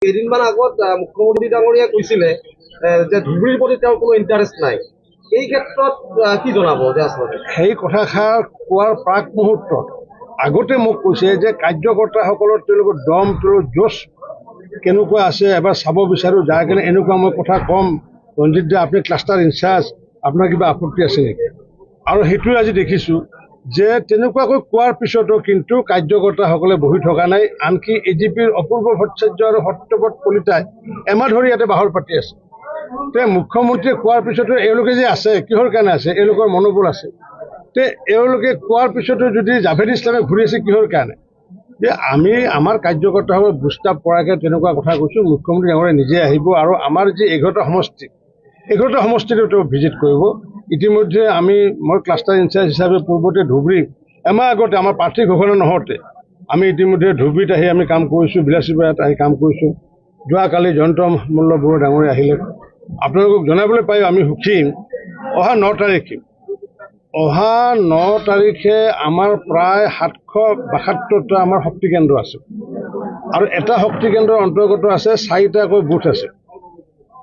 কেইদিনমান আগত মুখ্যমন্ত্ৰী ডাঙৰীয়াই কৈছিলে যে ধুবুৰীৰ প্ৰতি তেওঁৰ কোনো ইণ্টাৰেষ্ট নাই। এই ক্ষেত্ৰত কি জনাব যে আচলতে সেই কথাষাৰ কোৱাৰ প্ৰাক মুহূৰ্তত আগতে মোক কৈছে যে কাৰ্যকৰ্তাসকলৰ তেওঁলোকৰ দম তেওঁলোকৰ জোচ কেনেকুৱা আছে এবাৰ চাব বিচাৰোঁ, যাৰ কাৰণে এনেকুৱা মই কথা ক'ম ৰঞ্জিত দা আপুনি ক্লাষ্টাৰ ইনচাৰ্জ, আপোনাৰ কিবা আপত্তি আছে নেকি? আৰু সেইটোৱে আজি দেখিছোঁ যে তেনেকুৱাকৈ কোৱাৰ পিছতো কিন্তু কাৰ্যকৰ্তাসকলে বহি থকা নাই। আনকি এজিপিৰ অপূৰ্ব ভট্টাচাৰ্য আৰু সত্যব্ৰত কলিতাই এমাহ ধৰি ইয়াতে বাহৰ পাতি আছে। তে মুখ্যমন্ত্ৰীয়ে কোৱাৰ পিছতো এওঁলোকে যে আছে কিহৰ কাৰণে আছে? এওঁলোকৰ মনোবল আছে। তে এওঁলোকে কোৱাৰ পিছতো যদি জাভেদ ইছলামে ঘূৰি আছে কিহৰ কাৰণে? যে আমি আমাৰ কাৰ্যকৰ্তাসকলে বুষ্টাপ পৰাকৈ তেনেকুৱা কথা কৈছোঁ। মুখ্যমন্ত্ৰী ডাঙৰীয়া নিজে আহিব আৰু আমাৰ যি 11টা সমষ্টিতো তেওঁ ভিজিট কৰিব। ইতিমধ্যে মই ক্লাষ্টাৰ ইনচাৰ্জ হিচাপে পূৰ্বতে ধুবুৰী এমাহ আগতে আমাৰ প্ৰাৰ্থী ঘোষণা নহওঁতে আমি ইতিমধ্যে ধুবুৰীত আহি আমি কাম কৰিছোঁ, বিলাসীপাৰাত আহি কাম কৰিছোঁ। যোৱাকালি জয়ন্ত মল্ল বৰুৱা ডাঙৰীয়া আহিলে। আপোনালোকক জনাবলৈ পাই আমি সুখী। অহা 9 তাৰিখে আমাৰ প্ৰায় 772টা আমাৰ শক্তি কেন্দ্ৰ আছে আৰু এটা শক্তি কেন্দ্ৰৰ অন্তৰ্গত আছে 4টাকৈ বুথ আছে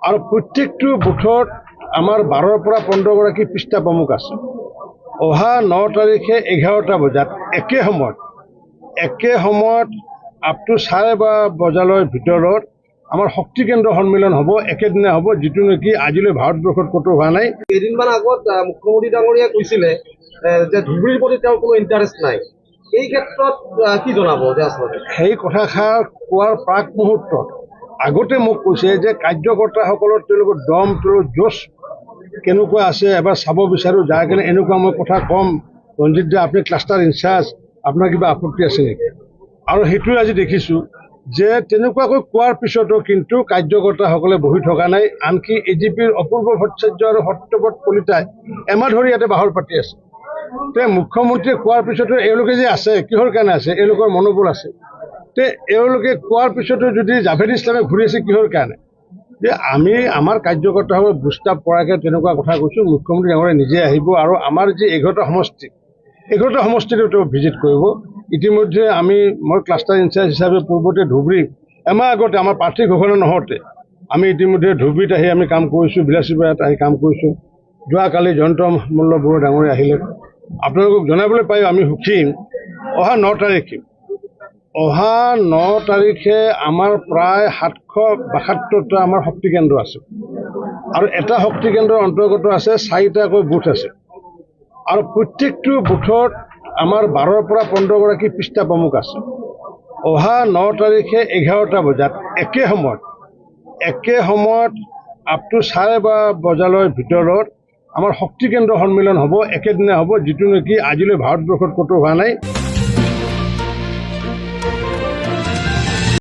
আৰু প্ৰত্যেকটো বুথত আমাৰ 12ৰ পৰা 15গৰাকী পৃষ্ঠা প্ৰমুখ আছে। অহা 9 তাৰিখে 11টা বজাত একে সময়ত আপ টু 12:30 বজালৈ ভিতৰত আমাৰ শক্তি কেন্দ্ৰ সন্মিলন হ'ব, একেদিনা হ'ব, যিটো নেকি আজিলৈ ভাৰতবৰ্ষত ক'তো হোৱা নাই। কেইদিনমান আগত মুখ্যমন্ত্ৰী ডাঙৰীয়াই কৈছিলে যে ধুবুৰীৰ প্ৰতি তেওঁৰ কোনো ইণ্টাৰেষ্ট নাই। এই ক্ষেত্ৰত কি জনাব যে আচলতে সেই কথাষাৰ কোৱাৰ প্ৰাক মুহূৰ্তত আগতে মোক কৈছে যে কাৰ্যকৰ্তাসকলৰ তেওঁলোকৰ দম তেওঁলোকৰ জোচ কেনেকুৱা আছে এবাৰ চাব বিচাৰোঁ, যাৰ কাৰণে এনেকুৱা মই কথা ক'ম ৰঞ্জিত দা আপুনি ক্লাষ্টাৰ ইনচাৰ্জ, আপোনাৰ কিবা আপত্তি আছে নেকি? আৰু সেইটোৱে আজি দেখিছোঁ যে তেনেকুৱাকৈ কোৱাৰ পিছতো কিন্তু কাৰ্যকৰ্তাসকলে বহি থকা নাই। আনকি এজিপিৰ অপূৰ্ব ভট্টাচাৰ্য আৰু সত্যব্ৰত কলিতাই এমাহ ধৰি ইয়াতে বাহৰ পাতি আছে। তে মুখ্যমন্ত্ৰীয়ে কোৱাৰ পিছতো এওঁলোকে যে আছে কিহৰ কাৰণে আছে? এওঁলোকৰ মনোবল আছে। তে এওঁলোকে কোৱাৰ পিছতো যদি জাভেদ ইছলামে ঘূৰি আছে কিহৰ কাৰণে? যে আমি আমাৰ কাৰ্যকৰ্তাসকলে বুষ্টাপ পৰাকৈ তেনেকুৱা কথা কৈছোঁ। মুখ্যমন্ত্ৰী ডাঙৰীয়া নিজে আহিব আৰু আমাৰ যি 11টা সমষ্টিতো তেওঁ ভিজিট কৰিব। ইতিমধ্যে মই ক্লাষ্টাৰ ইনচাৰ্জ হিচাপে পূৰ্বতে ধুবুৰী এমাহ আগতে আমাৰ প্ৰাৰ্থী ঘোষণা নহওঁতে আমি ইতিমধ্যে ধুবুৰীত আহি আমি কাম কৰিছোঁ, বিলাসীপাৰাত আহি কাম কৰিছোঁ। যোৱাকালি জয়ন্ত মল্ল বৰুৱা ডাঙৰীয়া আহিলে। আপোনালোকক জনাবলৈ পাই আমি সুখী। অহা 9 তাৰিখে আমাৰ প্ৰায় 772টা আমাৰ শক্তি কেন্দ্ৰ আছে আৰু এটা শক্তি কেন্দ্ৰৰ অন্তৰ্গত আছে 4টাকৈ বুথ আছে আৰু প্ৰত্যেকটো বুথত আমাৰ 12ৰ পৰা 15গৰাকী পৃষ্ঠা প্ৰমুখ আছে। অহা 9 তাৰিখে 11টা বজাত একে সময়ত আপ টু 12:30 বজালৈ ভিতৰত আমাৰ শক্তি কেন্দ্ৰ সন্মিলন হ'ব, একেদিনা হ'ব, যিটো নেকি আজিলৈ ভাৰতবৰ্ষত ক'তো হোৱা নাই।